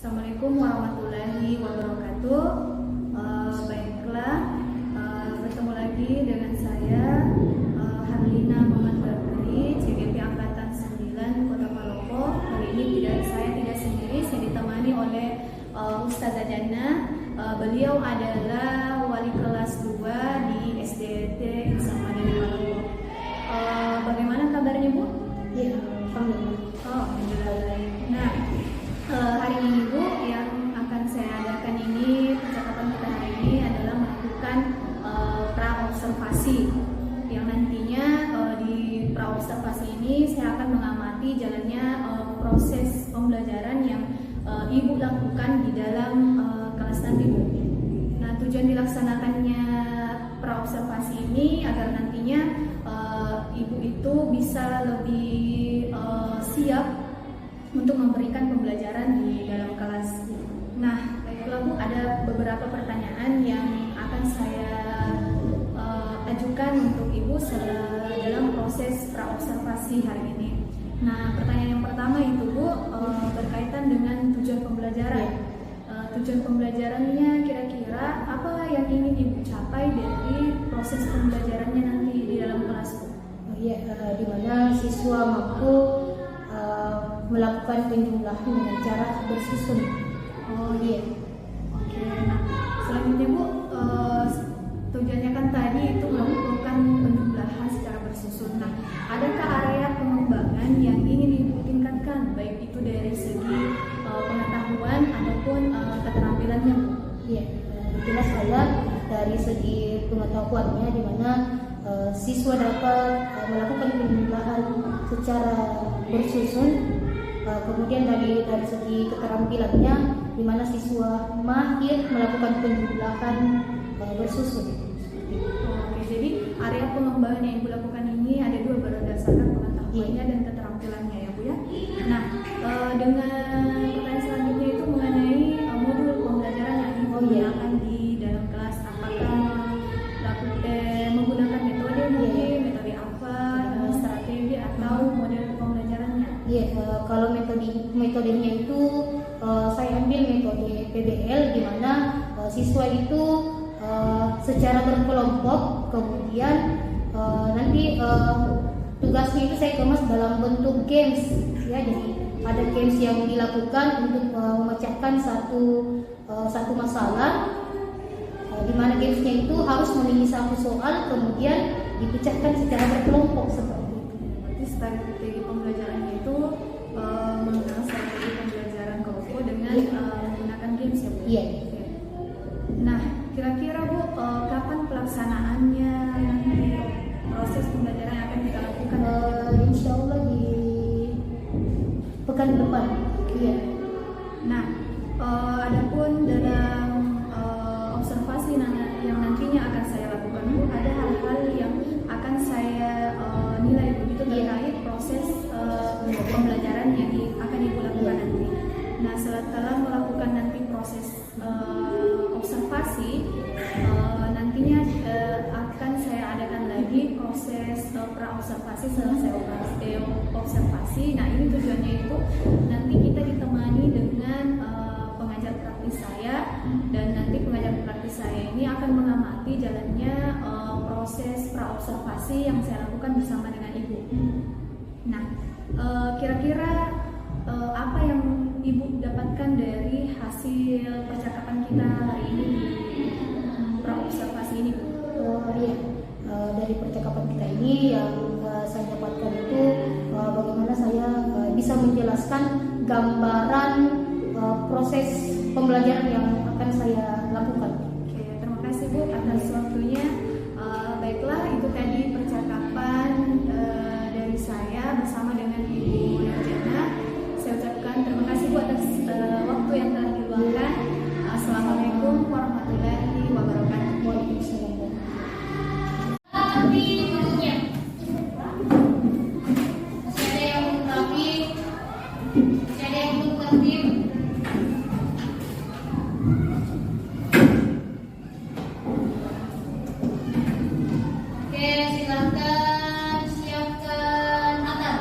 Assalamualaikum warahmatullahi wabarakatuh. Baiklah, bertemu lagi dengan saya Harlina Muhammad Bakri, CGP Angkatan 9 Kota Palopo. Kali ini saya tidak sendiri, saya ditemani oleh Ustazah Jannah. Beliau adalah wali kelas 2 di SDT Insan Madani Palopo. Bagaimana kabarnya, Bu? Iya, alhamdulillah. Oh, alhamdulillah. Nah, hari ini, Bu, yang akan saya adakan ini, percakapan kita hari ini adalah melakukan pra-observasi, yang nantinya di pra-observasi ini saya akan mengamati jalannya proses pembelajaran yang Ibu lakukan di dalam kelas nanti, Bu. Nah, tujuan dilaksanakannya pra-observasi ini agar nantinya Ibu itu bisa lebih siap untuk memberikan pembelajaran di dalam kelas. Nah, baiklah, Bu, ada beberapa pertanyaan yang akan saya ajukan untuk Ibu dalam proses pra-observasi hari ini. Nah, pertanyaan yang pertama itu, Bu, berkaitan dengan tujuan pembelajaran. Tujuan pembelajarannya kira-kira apa yang ingin Ibu capai dari proses pembelajarannya nanti di dalam kelas, Bu? Di mana siswa mampu melakukan penjumlahan dengan cara bersusun. Oh iya. Oke. Nah, selanjutnya, Bu, tujuannya kan tadi itu melakukan penjumlahan secara bersusun. Nah, adakah area pengembangan yang ingin Ibu tingkatkan, baik itu dari segi pengetahuan ataupun keterampilannya, Bu? Iya, jelas saya dari segi pengetahuannya di mana siswa dapat melakukan penjumlahan secara bersusun. Kemudian dari segi keterampilannya di mana siswa mahir melakukan penjumlahan bersusun. Oke, jadi area pengembangan yang Ibu lakukan ini ada dua, berdasarkan pengetahuannya dan keterampilannya, ya, Bu, ya. Nah, dengan pertanyaan selanjutnya itu mengenai modul pembelajaran yang Ibu gunakan di dalam kelas. Apakah menggunakan metode metode apa, strategi atau model pembelajarannya? Iya, kalau metodenya itu saya ambil metode PBL di mana siswa itu secara berkelompok, kemudian nanti tugasnya itu saya kemas dalam bentuk games, ya. Jadi ada games yang dilakukan untuk memecahkan satu masalah, di mana gamesnya itu harus memilih satu soal kemudian dipecahkan secara berkelompok seperti itu. Berarti strategi pembelajarannya itu menggunakan strategi pembelajaran kelompok dengan menggunakan games, ya, Bu? Iya. Nah, kira-kira, Bu, kapan pelaksanaannya nanti proses pembelajaran yang akan kita lakukan? Insya Allah di pekan depan. Iya. Nah, adapun dalam observasi yang nantinya akan saya lakukan, Bu, ada hal-hal yang akan saya nilai begitu terkait proses pembelajaran yang akan Ibu lakukan nanti. Nah, setelah melakukan nanti proses observasi, nantinya akan saya adakan lagi proses pra-observasi selesai observasi. Nah, ini tujuannya itu nanti kita ditemani dengan pengajar praktis saya, dan nanti pengajar praktis saya ini akan mengamati jalannya proses pra-observasi yang saya lakukan bersama dengan Ibu. Nah, kira-kira apa yang Ibu dapatkan dari hasil percakapan kita hari ini di pra-observasi ini, Bu? Dari percakapan kita ini yang saya dapatkan itu bagaimana saya bisa menjelaskan gambaran proses pembelajaran yang akan saya lakukan. Oke, terima kasih, Bu, atas waktunya. Baiklah, itu tadi percakapan dari saya bersama dengan Ibu Jannah. Saya ucapkan terima kasih, Bu, atas waktu yang telah diluangkan. Assalamualaikum warahmatullahi wabarakatuh. Waalaikumsalam. Oke, silakan siapkan atar.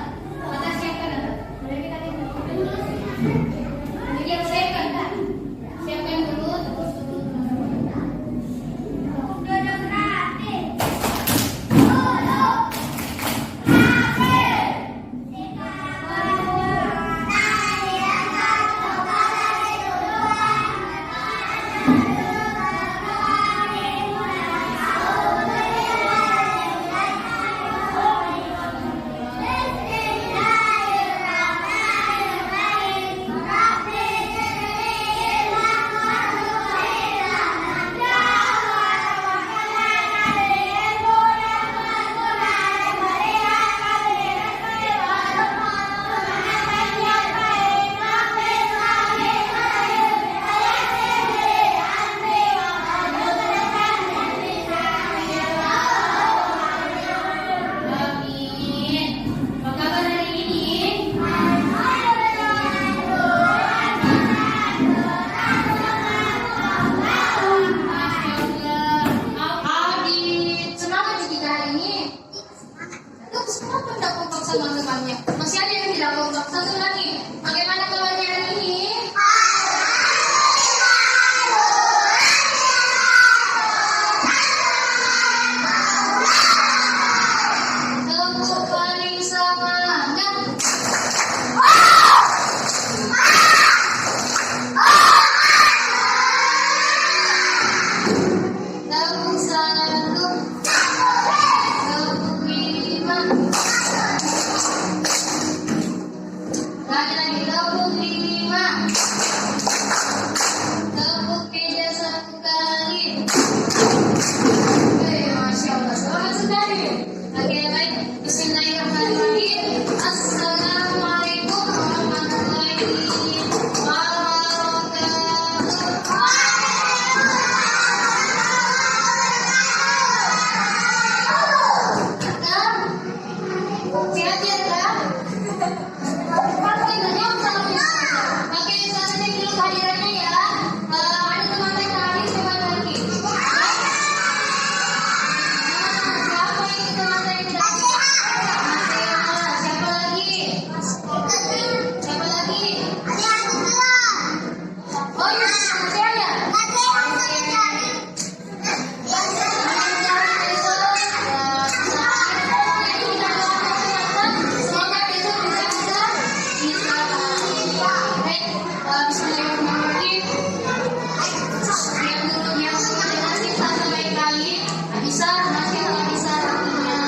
besar masih telah bisa waktunya.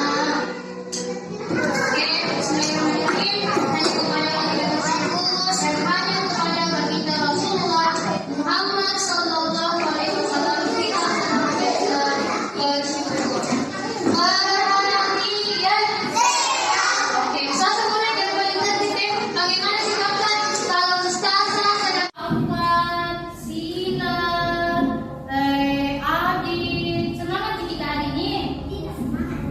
Oke, bismillahirrahmanirrahim. Hanya kepada yang bersyukur, sertanya kepada baginda Rasulullah Muhammad Sallallahu Alaihi Wasallam kita bersyukur. Perhatian. Oke, saya semuanya dan paling tertib. Bagaimana sikapnya kalau ustazah sedang Sila, Adit, semangat kita hari ini.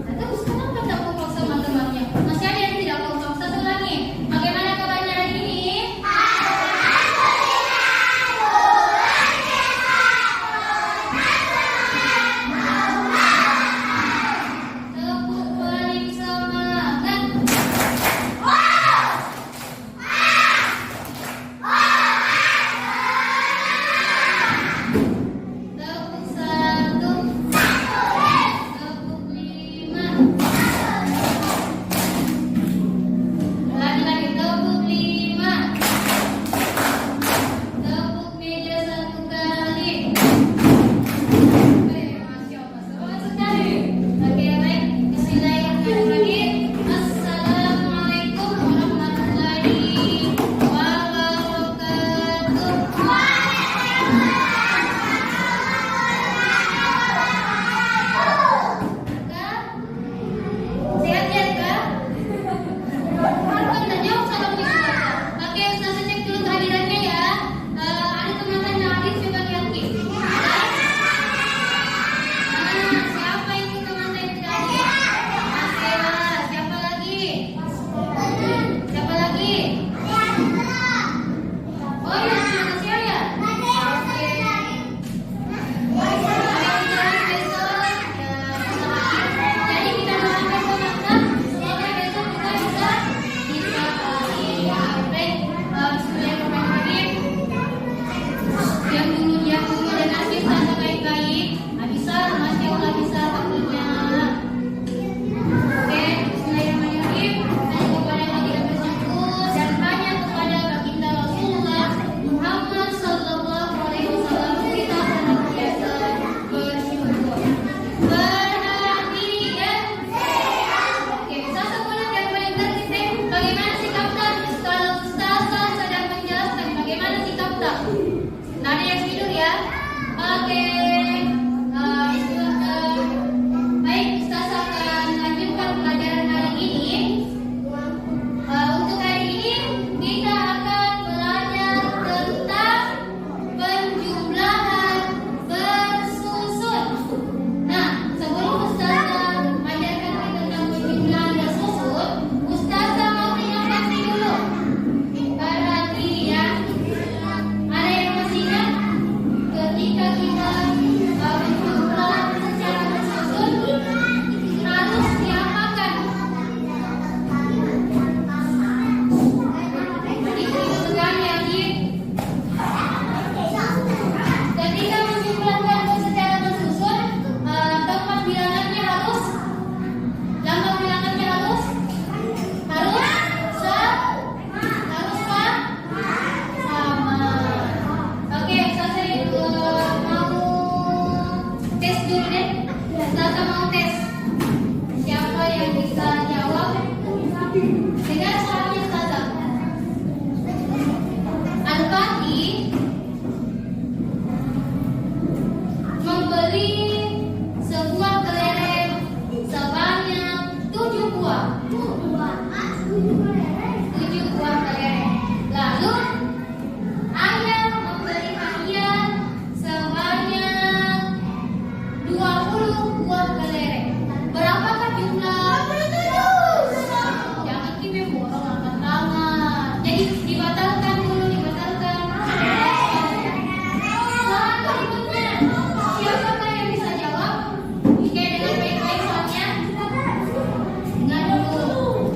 Atau sekarang kan tak kompak sama temannya. Masih ada yang tidak kompak. Satu lagi. Bagaimana kabarnya hari ini? Tepuk paling semangat. Tepuk satu. Tepuk lima. Lagi-lagi tepuk lima. Tepuk meja satu kali. Masya Allah, semangat sekali. Oke, baik. Bismillahirrahmanirrahim. Assalamualaikum warahmatullahi wabarakatuh. Sehat ya, Kak? Kan udah jauh salamnya. Oke, Ustazah cek dulu kehadirannya ya. Ada teman-teman Adit coba lihat nih. Siapa itu teman-teman yang tidak hadir? Asela. Siapa lagi? Siapa lagi? Oh iya, cuma siapa ya? Oke. Jadi kita doakan pemirsa semoga besok kita bisa baik. Bismillahirrahmanirrahim. Yang dulu dan akhir sana baik-baik. Bisa, masya Allah bisa waktunya. Oke, Bismillahirrahmanirrahim. Hanya kepada yang tidak bersyukur dan hanya kepada baginda Rasulullah Muhammad Sallallahu Alaihi Wasallam kita senantiasa bersyukur. Perhatian. Oke, ustazah mulai dan paling tertib. Bagaimana sikapnya kalau ustazah sedang menjelaskan bagaimana sikapnya? Nah, ada yang tidur ya? Oke. Baik, ustazah akan lanjutkan pelajaran hari ini. Untuk hari ini kita akan belajar tentang penjumlahan bersusun. Nah, sebelum ustazah mengajarkan kita tentang penjumlahan bersusun, ustazah mau ingatkan dulu. Perhatian. Ada yang masih ingat ketika kita menjumlah secara bersusun harus diapakan? Itu sekali lagi. Ketika menjumlahkan secara bersusun, tempat bilangannya harus, lambang bilangannya harus sama. Oke, saya mau tes dulu deh. Saya mau tes. Siapa yang bisa jawab dengan soalnya Ustazah? Al-Fatih membeli sebuah kelereng sebanyak 7 buah. 7 buah kelereng. Lalu Ayah membeli hadiah sebanyak 20 buah kelereng. Berapakah jumlah? 27. Jangan kita borong angkat tangan. Jadi dibatalkan dulu, dibatalkan. Soal berikutnya, siapakah yang bisa jawab? Oke, dengan baik-baik soalnya. Ingat dulu.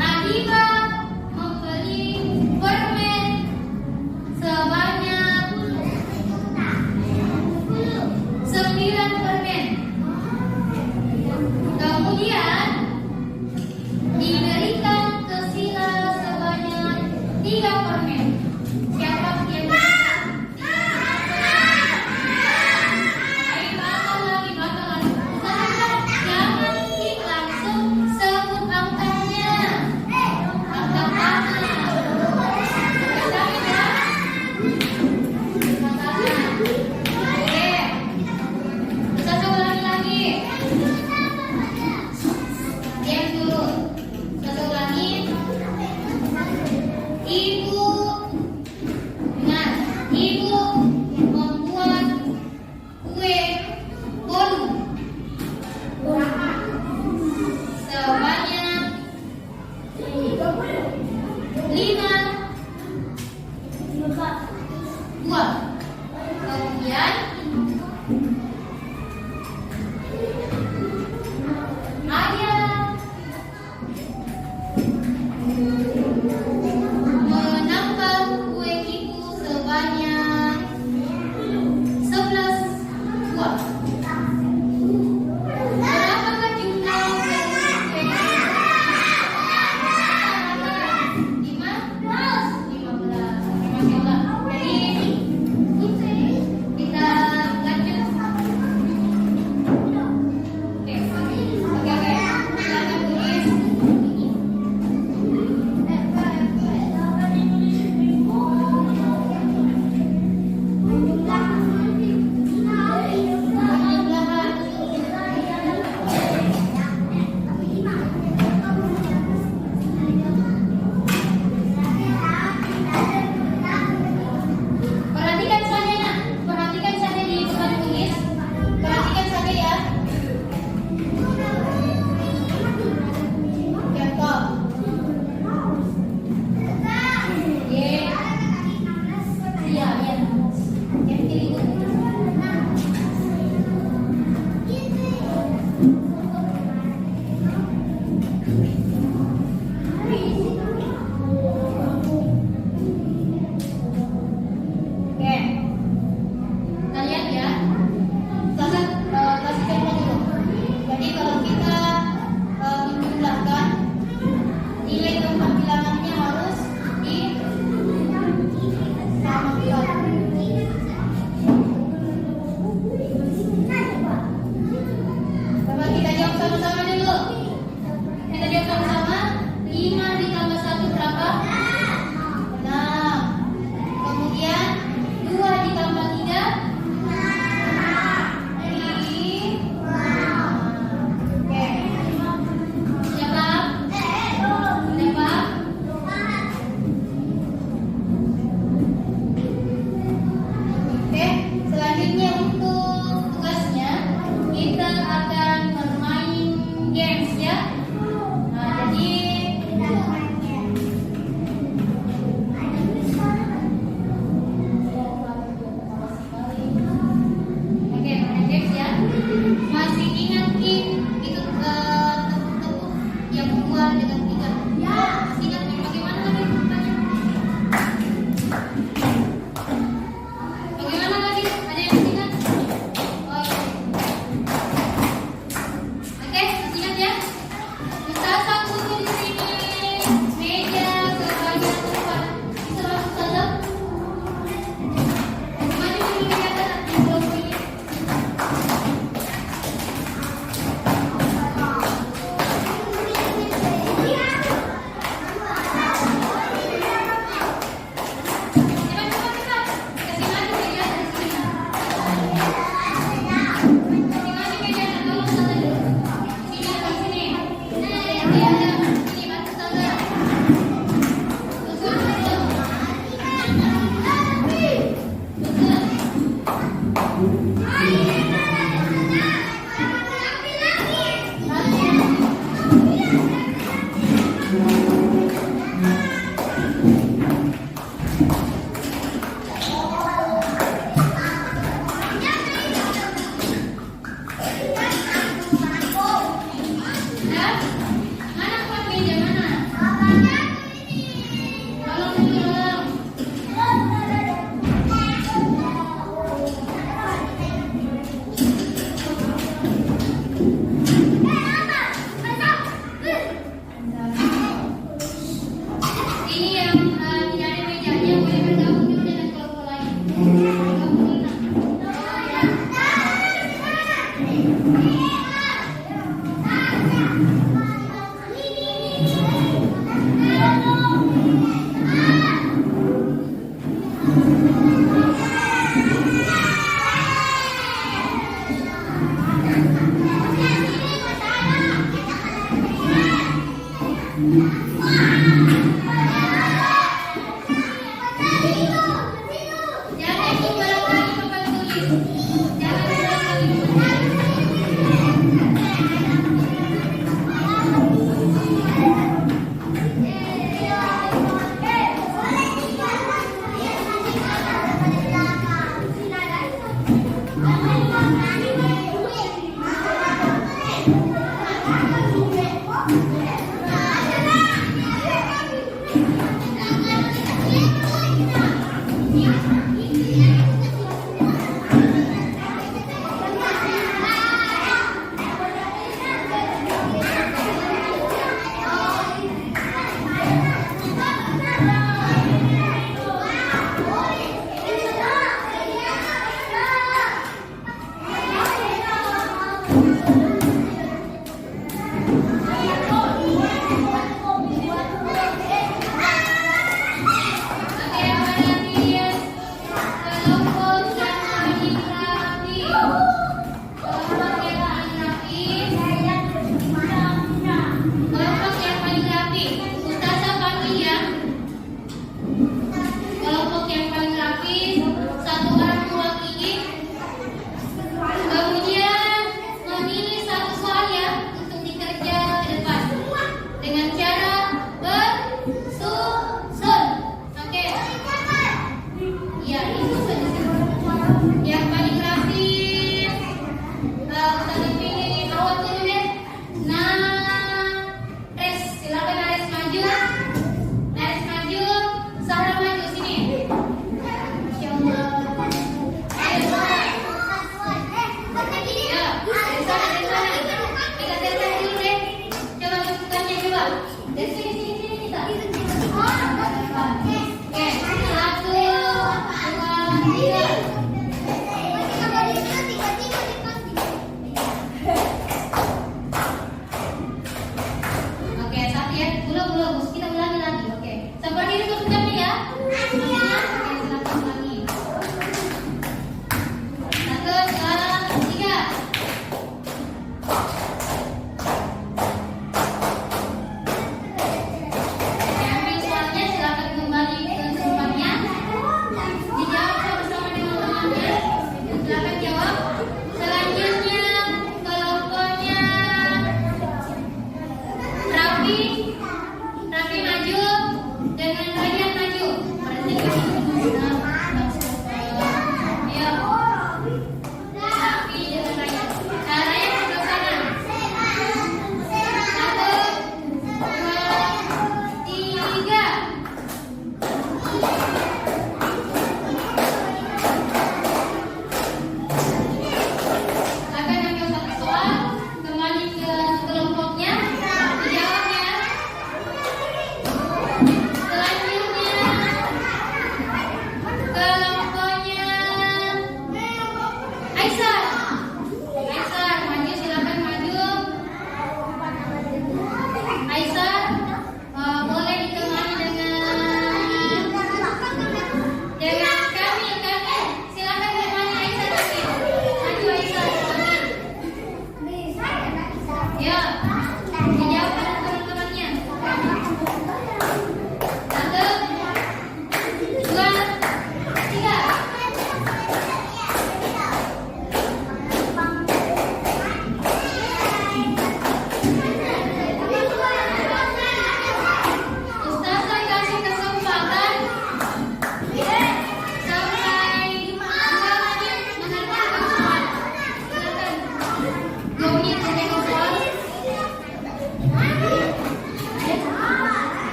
Adiba membeli permen sebanyak 9 permen. Kemudian Jangan diulang lagi papan tulis. Jangan diulang lagi.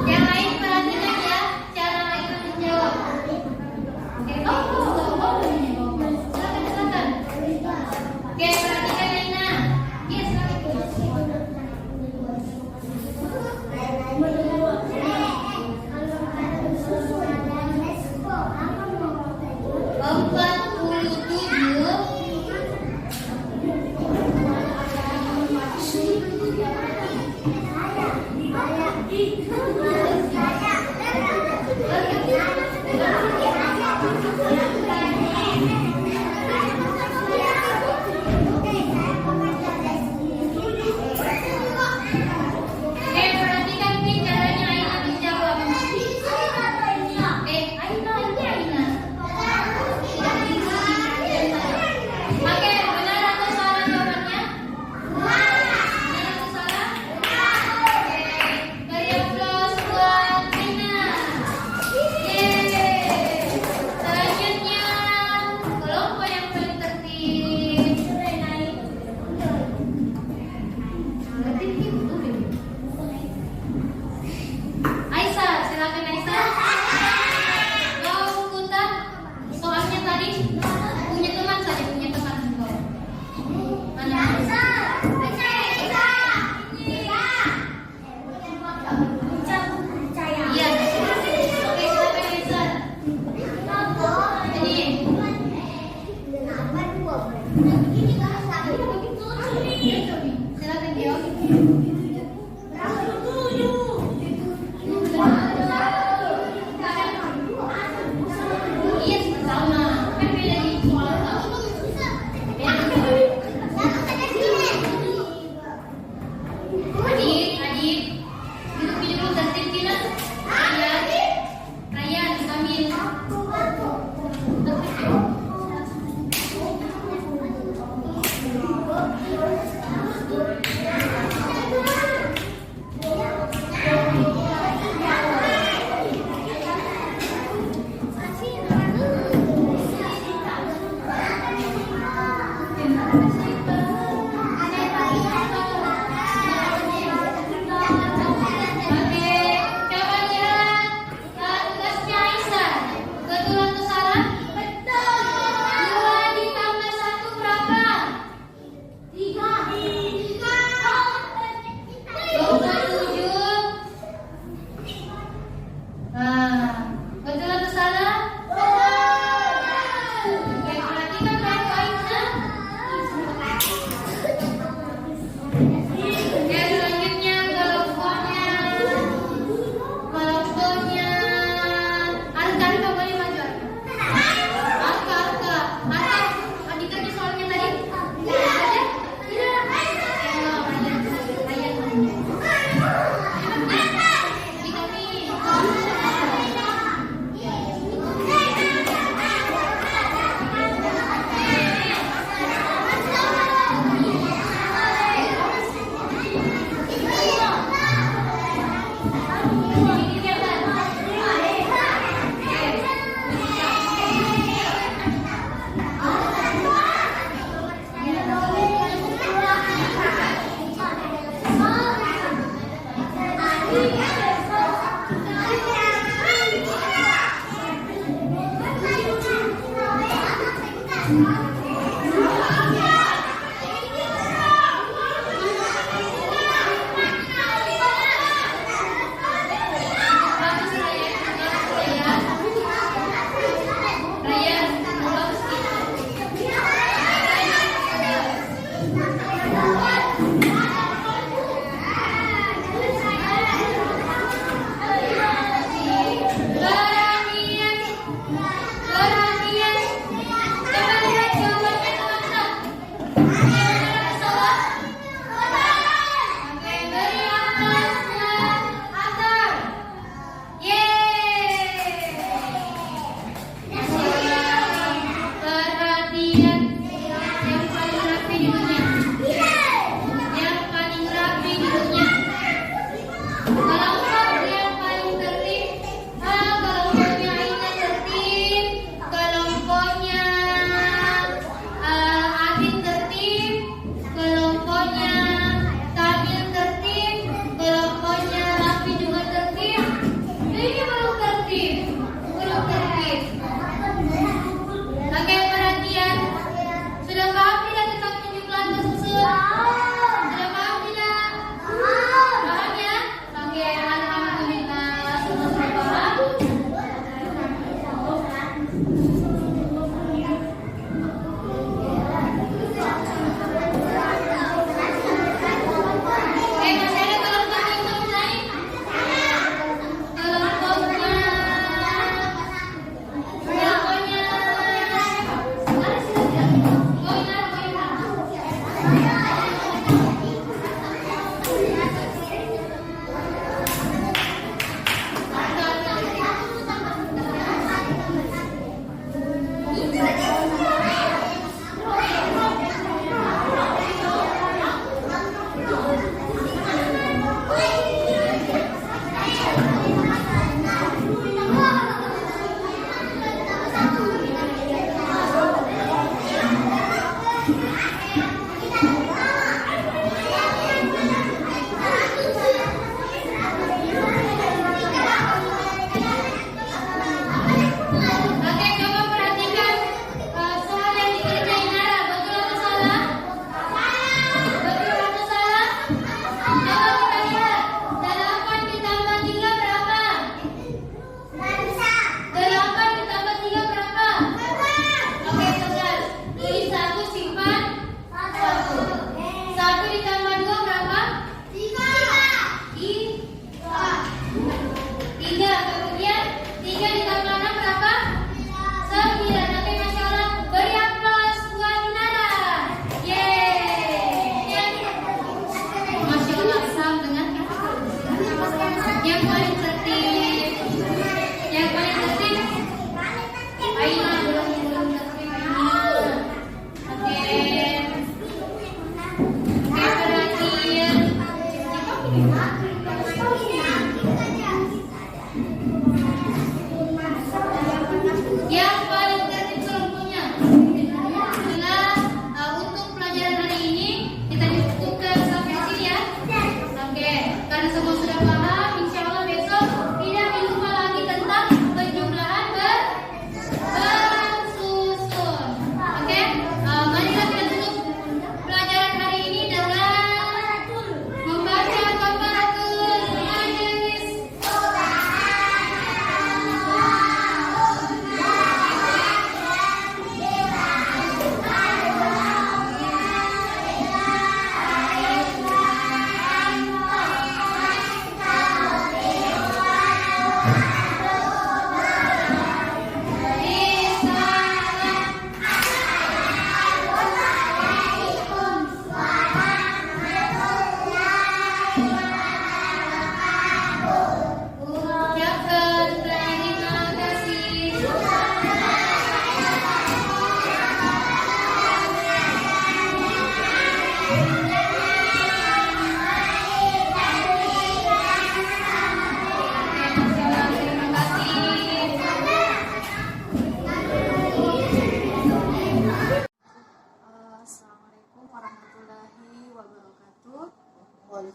Yang lain perhatikan ya, cara Aina menjawab. Silakan. Oke, perhatikan Aina. Yes, Oke, perhatikan nih caranya Aina menjawab. Aina. Oke, benar atau salah jawabannya? Benar atau salah? Oke, beri aplaus buat Aina. Yeay. Selanjutnya, kelompok yang paling tertib. Aisyah, silakan Aisyah. Kau Kunta, soalnya tadi punya teman saja, punya teman kau. Mana? Iya. Oke, silakan Aisyah. Ini. Silakan Gio. Iya, sama. Kan beda di soal kamu. Adit. Duduk dulu tertib tidak? Ryan, Kamil. Oke, coba lihat tugasnya Aisyah. Betul atau salah? Betul. 2 ditambah 1 berapa? 3. 27. Betul atau salah? Betul. Oke, perhatikan baik-baiknya. Oke, selanjutnya kelompoknya Arka boleh maju Arka. Adiknya soalnya tadi ada? Tidak. Ryan. Di kami. Coba lihat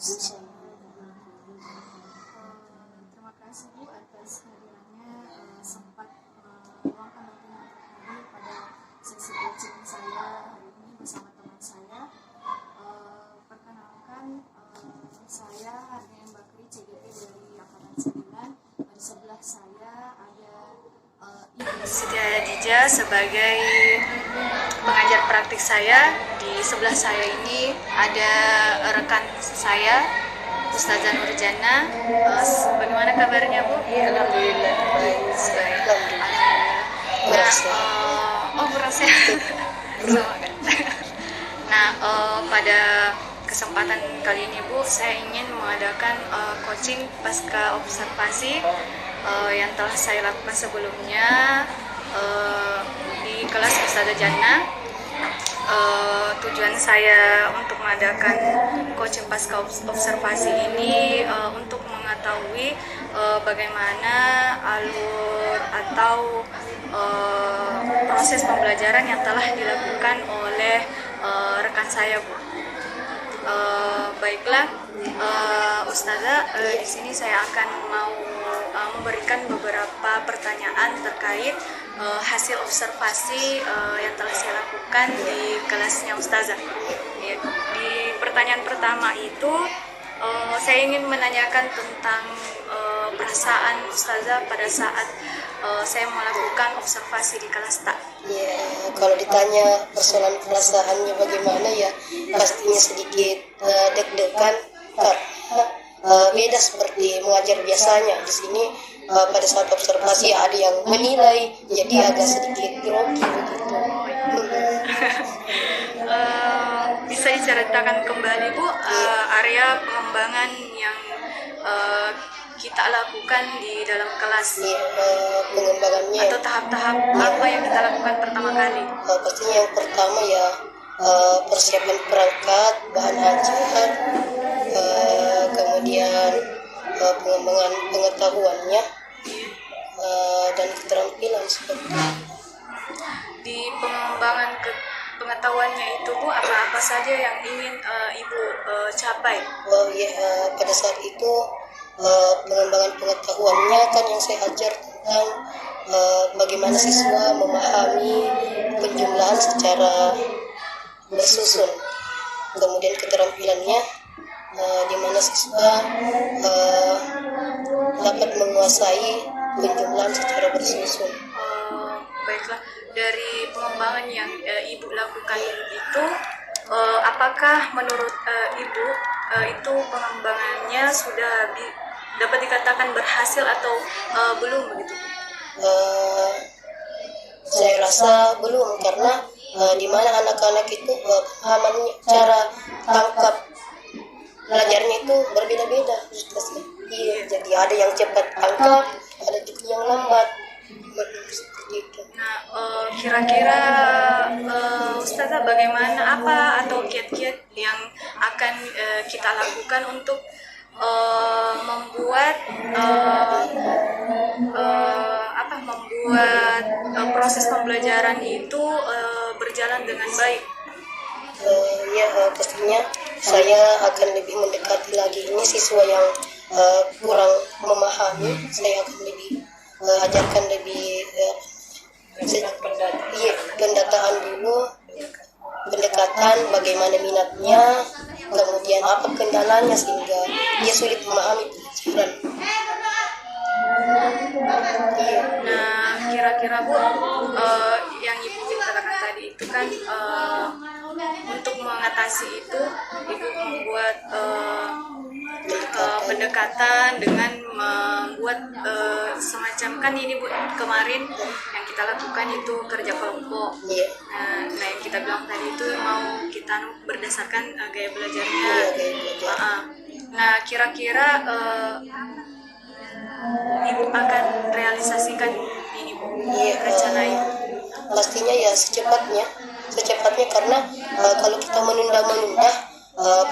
Terima kasih Bu atas hadirannya, sempat meluangkan waktunya untuk hadir pada sesi coaching saya hari ini bersama teman saya. Perkenalkan, saya Hardian Bakri, CGP dari Angkatan 9. Di sebelah saya ada Ibu Siti Adija sebagai pengajar praktik saya. Di sebelah saya ini ada rekan saya Ustazah Nurjana. Bagaimana kabarnya Bu? Ya, alhamdulillah baik. Baik. Alhamdulillah. Kurang sehat. Nah, pada kesempatan kali ini Bu, saya ingin mengadakan coaching pasca observasi yang telah saya lakukan sebelumnya di kelas Ustazah Jannah. Tujuan saya untuk mengadakan coaching pasca observasi ini untuk mengetahui bagaimana alur atau proses pembelajaran yang telah dilakukan oleh rekan saya Bu. Baiklah, Ustazah, di sini saya akan mau memberikan beberapa pertanyaan terkait hasil observasi yang telah saya lakukan di kelasnya Ustazah. Ya, di pertanyaan pertama itu saya ingin menanyakan tentang perasaan Ustazah pada saat saya melakukan observasi di kelas tak. Ya, kalau ditanya persoalan perasaannya bagaimana ya, pastinya sedikit deg-degan karena beda seperti mengajar biasanya. Di sini pada saat observasi ada yang menilai, jadi agak sedikit grogi begitu. Bisa diceritakan kembali Bu area pengembangan yang kita lakukan di dalam kelas, Pengembangannya atau tahap-tahap apa yang kita lakukan pertama kali? pastinya yang pertama ya persiapan perangkat, bahan ajar, kemudian pengembangan pengetahuannya dan keterampilan seperti itu. Di pengembangan pengetahuannya itu Bu, apa-apa saja yang ingin Ibu capai? Pada saat itu pengembangan pengetahuannya kan yang saya ajar tentang bagaimana siswa memahami penjumlahan secara bersusun, kemudian keterampilannya di mana siswa dapat menguasai penjumlahan secara bersusun. Baiklah, dari pengembangan yang Ibu lakukan itu, apakah menurut Ibu itu pengembangannya sudah dapat dikatakan berhasil atau belum begitu? Saya rasa belum, karena di mana anak-anak itu pemahamannya, cara tangkap belajarnya itu berbeda-beda. Iya, jadi ada yang cepat tangkap, ada juga yang lambat. Seperti itu. Nah, kira-kira Ustazah bagaimana, apa atau kiat-kiat yang akan kita lakukan untuk membuat proses pembelajaran itu berjalan dengan baik? Pastinya saya akan lebih mendekati lagi ini siswa yang kurang memahami. Saya akan lebih ajarkan lebih pendataan dulu, pendekatan bagaimana minatnya, kemudian apa kendalanya sehingga dia sulit memahami pelajaran. Nah, kira-kira Bu, yang Ibu katakan tadi itu kan untuk mengatasi itu Ibu membuat pendekatan dengan membuat semacam, kan ini Bu, kemarin yang kita lakukan itu kerja kelompok. Nah, yang kita bilang tadi itu mau kita berdasarkan gaya belajarnya. Nah, kira-kira Ibu akan realisasikan ini Bu, rencana Ibu? Pastinya ya secepatnya karena kalau kita menunda-menunda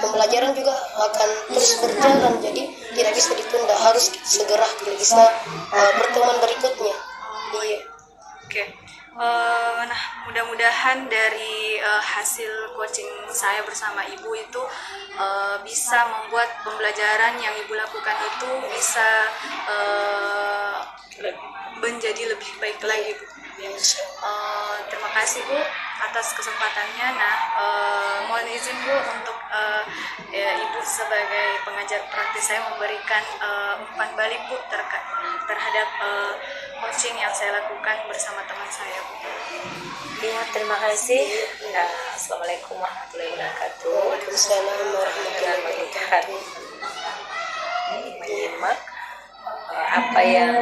pembelajaran juga akan terus berjalan, jadi tidak bisa ditunda, harus segera bisa pertemuan berikutnya. Oke. Nah, mudah-mudahan dari hasil coaching saya bersama Ibu itu bisa membuat pembelajaran yang Ibu lakukan itu bisa menjadi lebih baik lagi, Bu. Terima kasih, Bu, atas kesempatannya. Nah, mohon izin, Bu, untuk Ibu sebagai pengajar praktis saya memberikan umpan balik, Bu, terhadap coaching yang saya lakukan bersama teman saya, Bu. Ya, terima kasih. Assalamualaikum warahmatullahi wabarakatuh. Waalaikumsalam warahmatullahi Melihat, wabarakatuh. menyimak apa yang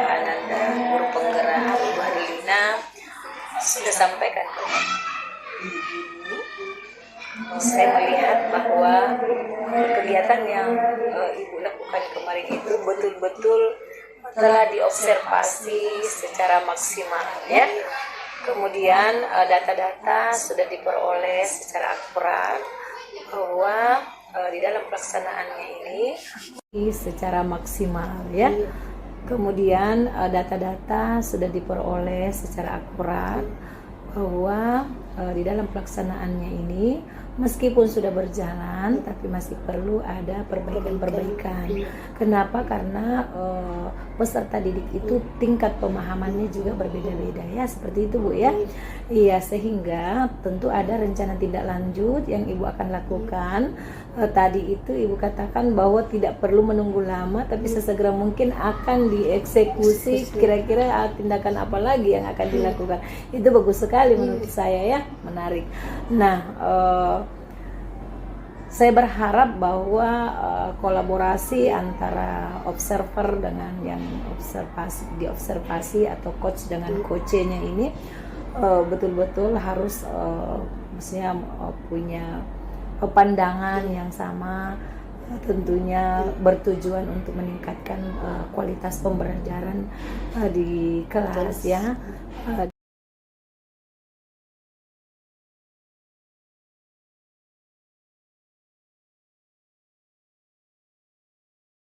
Ananda, guru penggerak Ibu Adelina sudah sampaikan ke Ibu. Saya melihat bahwa kegiatan yang Ibu lakukan kemarin itu betul-betul telah diobservasi secara maksimal, ya. Kemudian data-data sudah diperoleh secara akurat bahwa di dalam pelaksanaannya ini secara maksimal, ya. Kemudian data-data sudah diperoleh secara akurat bahwa di dalam pelaksanaannya ini meskipun sudah berjalan tapi masih perlu ada perbaikan-perbaikan. Kenapa? Karena peserta didik itu tingkat pemahamannya juga berbeda-beda, ya, seperti itu, Bu, ya. Iya, sehingga tentu ada rencana tindak lanjut yang Ibu akan lakukan. Tadi itu Ibu katakan bahwa tidak perlu menunggu lama tapi sesegera mungkin akan dieksekusi. Kira-kira tindakan apa lagi yang akan dilakukan? Itu bagus sekali menurut saya, ya, menarik. Nah, saya berharap bahwa kolaborasi antara observer dengan yang diobservasi atau coach dengan coachnya ini betul-betul harus maksudnya punya pandangan yang sama, tentunya bertujuan untuk meningkatkan kualitas pembelajaran di kelas, ya.